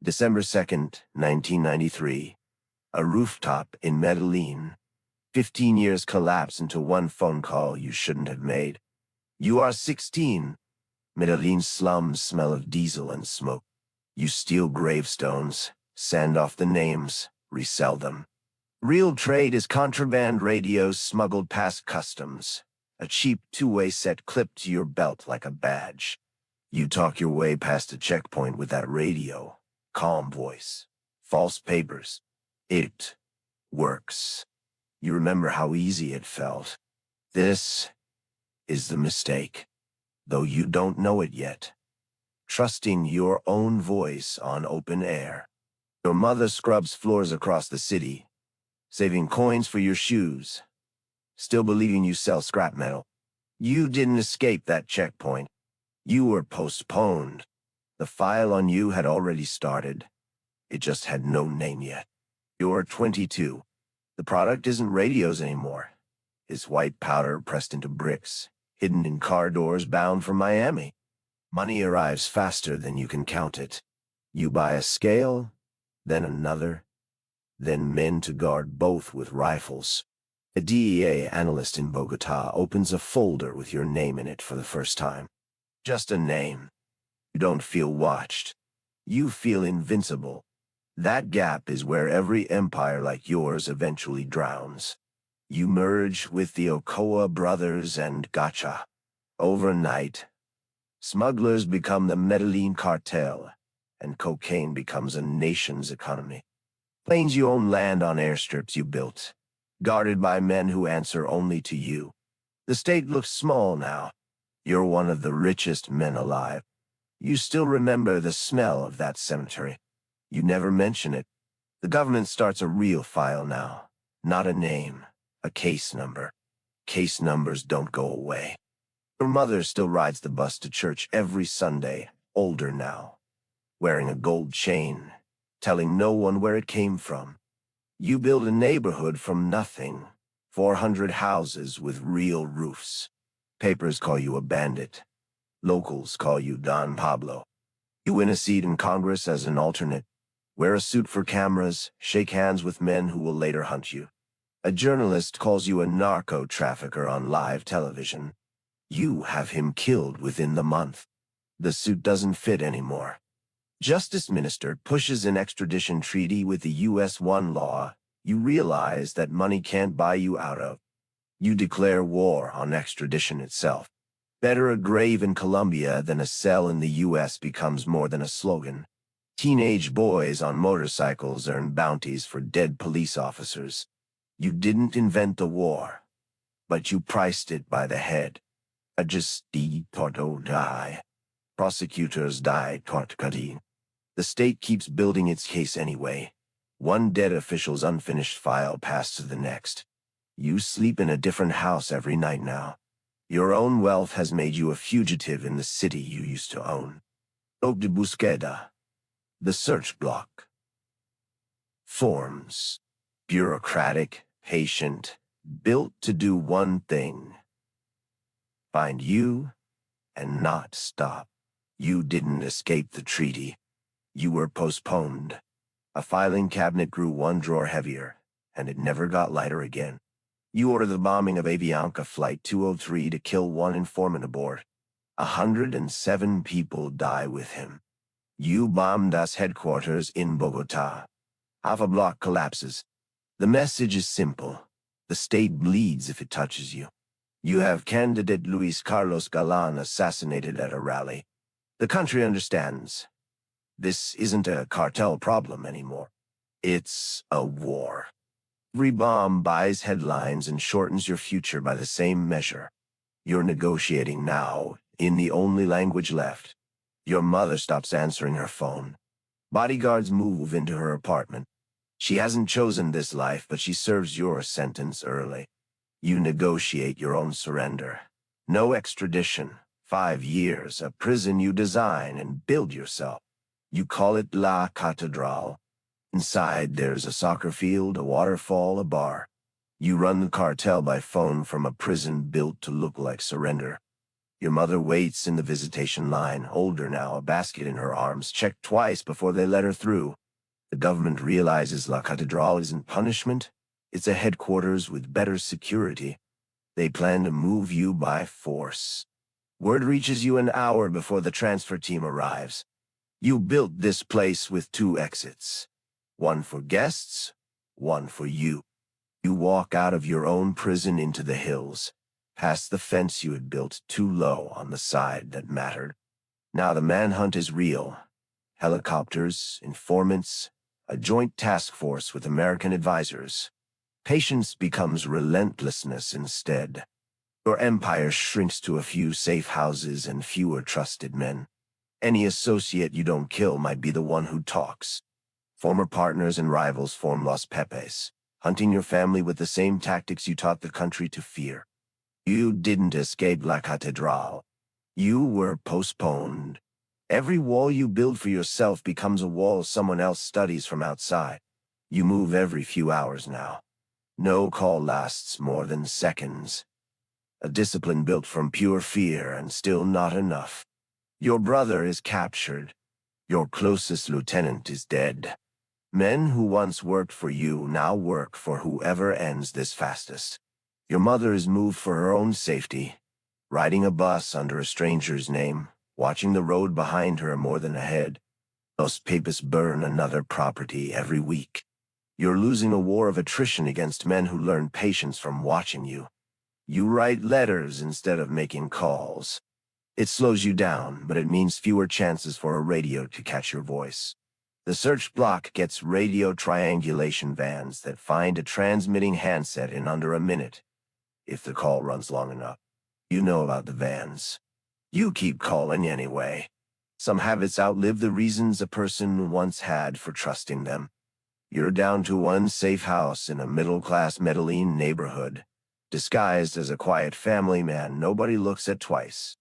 December 2nd, 1993. A rooftop in Medellín. 15 years collapse into one phone call you shouldn't have made. You are 16. Medellín slums smell of diesel and smoke. You steal gravestones, sand off the names, resell them. Real trade is contraband radios smuggled past customs. A cheap two-way set clipped to your belt like a badge. You talk your way past a checkpoint with that radio. Calm voice. False papers. It works. You remember how easy it felt. This is the mistake, though you don't know it yet. Trusting your own voice on open air. Your mother scrubs floors across the city, saving coins for your shoes, still believing you sell scrap metal. You didn't escape that checkpoint. You were postponed. The file on you had already started. It just had no name yet. You're 22. The product isn't radios anymore. It's white powder pressed into bricks, hidden in car doors bound for Miami. Money arrives faster than you can count it. You buy a scale, then another, then men to guard both with rifles. A DEA analyst in Bogota opens a folder with your name in it for the first time. Just a name. You don't feel watched. You feel invincible. That gap is where every empire like yours eventually drowns. You merge with the Ochoa brothers and gotcha. Overnight, smugglers become the Medellín Cartel, and cocaine becomes a nation's economy. Planes you own land on airstrips you built, guarded by men who answer only to you. The state looks small now. You're one of the richest men alive. You still remember the smell of that cemetery. You never mention it. The government starts a real file now. Not a name, a case number. Case numbers don't go away. Your mother still rides the bus to church every Sunday, older now, wearing a gold chain, telling no one where it came from. You build a neighborhood from nothing, 400 houses with real roofs. Papers call you a bandit. Locals call you Don Pablo. You win a seat in Congress as an alternate, wear a suit for cameras, shake hands with men who will later hunt you. A journalist calls you a narco trafficker on live television. You have him killed within the month. The suit doesn't fit anymore. Justice Minister pushes an extradition treaty with the US one law you realize that money can't buy you out of. You declare war on extradition itself. Better a grave in Colombia than a cell in the US becomes more than a slogan. Teenage boys on motorcycles earn bounties for dead police officers. You didn't invent the war, but you priced it by the head. A justi torto die. Prosecutors die tortcutting. The state keeps building its case anyway. One dead official's unfinished file passed to the next. You sleep in a different house every night now. Your own wealth has made you a fugitive in the city you used to own. Bloc de búsqueda. The search block. Forms. Bureaucratic, patient, built to do one thing. Find you and not stop. You didn't escape the treaty. You were postponed. A filing cabinet grew one drawer heavier, and it never got lighter again. You order the bombing of Avianca Flight 203 to kill one informant aboard. 107 people die with him. You bomb Das headquarters in Bogota. Half a block collapses. The message is simple. The state bleeds if it touches you. You have candidate Luis Carlos Galan assassinated at a rally. The country understands. This isn't a cartel problem anymore. It's a war. Every bomb buys headlines and shortens your future by the same measure. You're negotiating now, in the only language left. Your mother stops answering her phone. Bodyguards move into her apartment. She hasn't chosen this life, but she serves your sentence early. You negotiate your own surrender. No extradition. 5 years, a prison you design and build yourself. You call it La Catedral. Inside, there's a soccer field, a waterfall, a bar. You run the cartel by phone from a prison built to look like surrender. Your mother waits in the visitation line, older now, a basket in her arms, checked twice before they let her through. The government realizes La Catedral isn't punishment. It's a headquarters with better security. They plan to move you by force. Word reaches you an hour before the transfer team arrives. You built this place with 2 exits. One for guests, one for you. You walk out of your own prison into the hills, past the fence you had built too low on the side that mattered. Now the manhunt is real. Helicopters, informants, a joint task force with American advisors. Patience becomes relentlessness instead. Your empire shrinks to a few safe houses and fewer trusted men. Any associate you don't kill might be the one who talks. Former partners and rivals form Los Pepes, hunting your family with the same tactics you taught the country to fear. You didn't escape La Catedral. You were postponed. Every wall you build for yourself becomes a wall someone else studies from outside. You move every few hours now. No call lasts more than seconds. A discipline built from pure fear and still not enough. Your brother is captured. Your closest lieutenant is dead. Men who once worked for you now work for whoever ends this fastest. Your mother is moved for her own safety, riding a bus under a stranger's name, watching the road behind her more than ahead. Los Pepes burn another property every week. You're losing a war of attrition against men who learn patience from watching you. You write letters instead of making calls. It slows you down, but it means fewer chances for a radio to catch your voice. The search block gets radio triangulation vans that find a transmitting handset in under a minute, if the call runs long enough. You know about the vans. You keep calling anyway. Some habits outlive the reasons a person once had for trusting them. You're down to one safe house in a middle-class Medellín neighborhood, disguised as a quiet family man nobody looks at twice.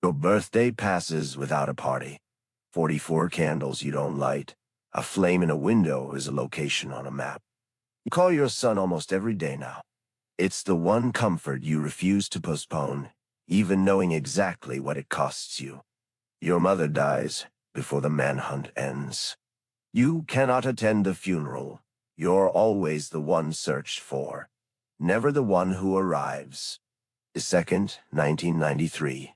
Your birthday passes without a party. 44 candles you don't light. A flame in a window is a location on a map. You call your son almost every day now. It's the one comfort you refuse to postpone, even knowing exactly what it costs you. Your mother dies before the manhunt ends. You cannot attend the funeral. You're always the one searched for, never the one who arrives. The 2nd, 1993. ...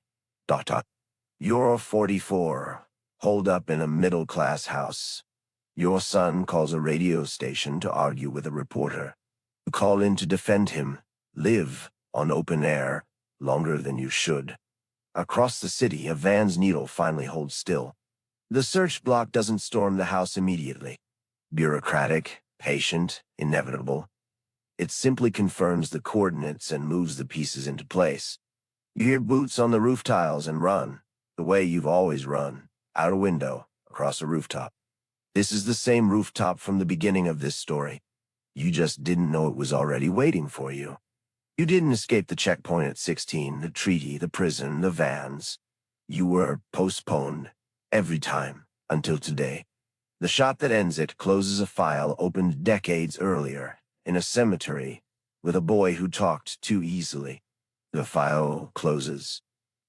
You're 44, holed up in a middle-class house. Your son calls a radio station to argue with a reporter. You call in to defend him, live on open air, longer than you should. Across the city, a van's needle finally holds still. The search block doesn't storm the house immediately. Bureaucratic, patient, inevitable. It simply confirms the coordinates and moves the pieces into place. You hear boots on the roof tiles and run, the way you've always run, out a window, across a rooftop. This is the same rooftop from the beginning of this story. You just didn't know it was already waiting for you. You didn't escape the checkpoint at 16, the treaty, the prison, the vans. You were postponed, every time, until today. The shot that ends it closes a file opened decades earlier, in a cemetery, with a boy who talked too easily. The file closes.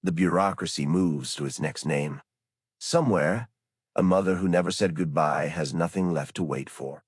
The bureaucracy moves to its next name. Somewhere, a mother who never said goodbye has nothing left to wait for.